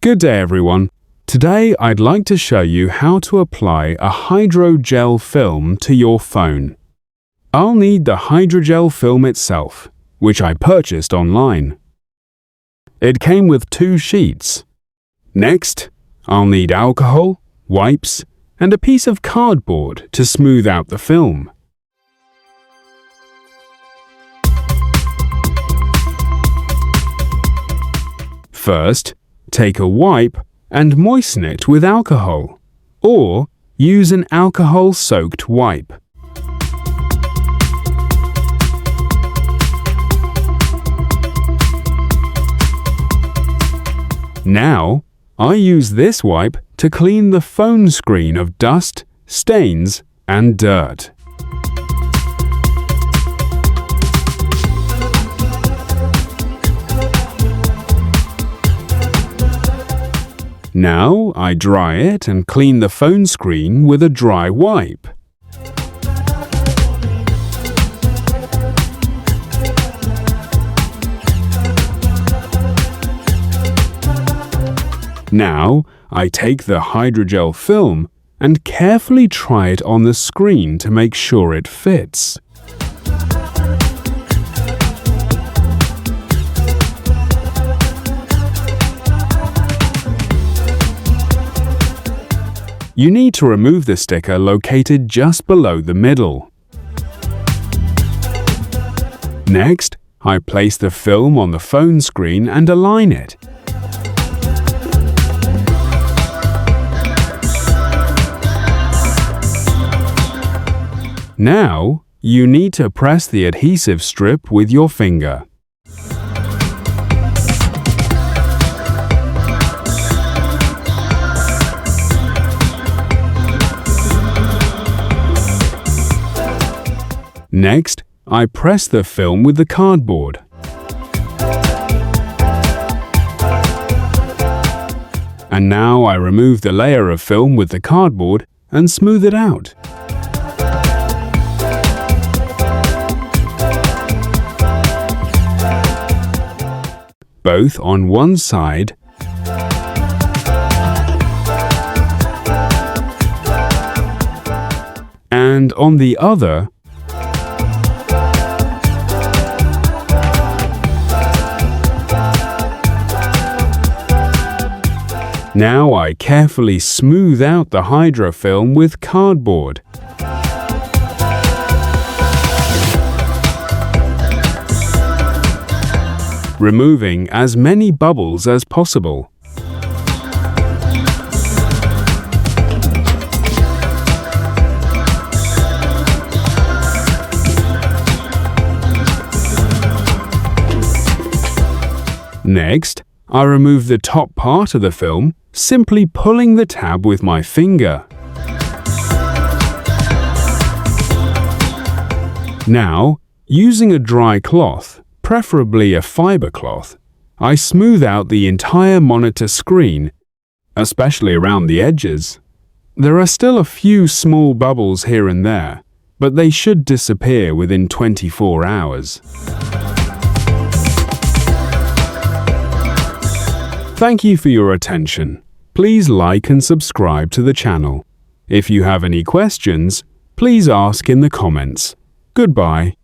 Good day everyone. Today I'd like to show you how to apply a hydrogel film to your phone. I'll need the hydrogel film itself, which I purchased online. It came with 2 sheets. Next, I'll need alcohol, wipes, and a piece of cardboard to smooth out the film. First, take a wipe and moisten it with alcohol, or use an alcohol-soaked wipe. Now, I use this wipe to clean the phone screen of dust, stains, and dirt. Now I dry it and clean the phone screen with a dry wipe. Now I take the hydrogel film and carefully try it on the screen to make sure it fits. You need to remove the sticker located just below the middle. Next, I place the film on the phone screen and align it. Now, you need to press the adhesive strip with your finger. Next, I press the film with the cardboard. And now I remove the layer of film with the cardboard and smooth it out. Both on one side and on the other. Now I carefully smooth out the hydrofilm with cardboard. Removing as many bubbles as possible. Next, I remove the top part of the film, simply pulling the tab with my finger. Now, using a dry cloth, preferably a fiber cloth, I smooth out the entire monitor screen, especially around the edges. There are still a few small bubbles here and there, but they should disappear within 24 hours. Thank you for your attention. Please like and subscribe to the channel. If you have any questions, please ask in the comments. Goodbye.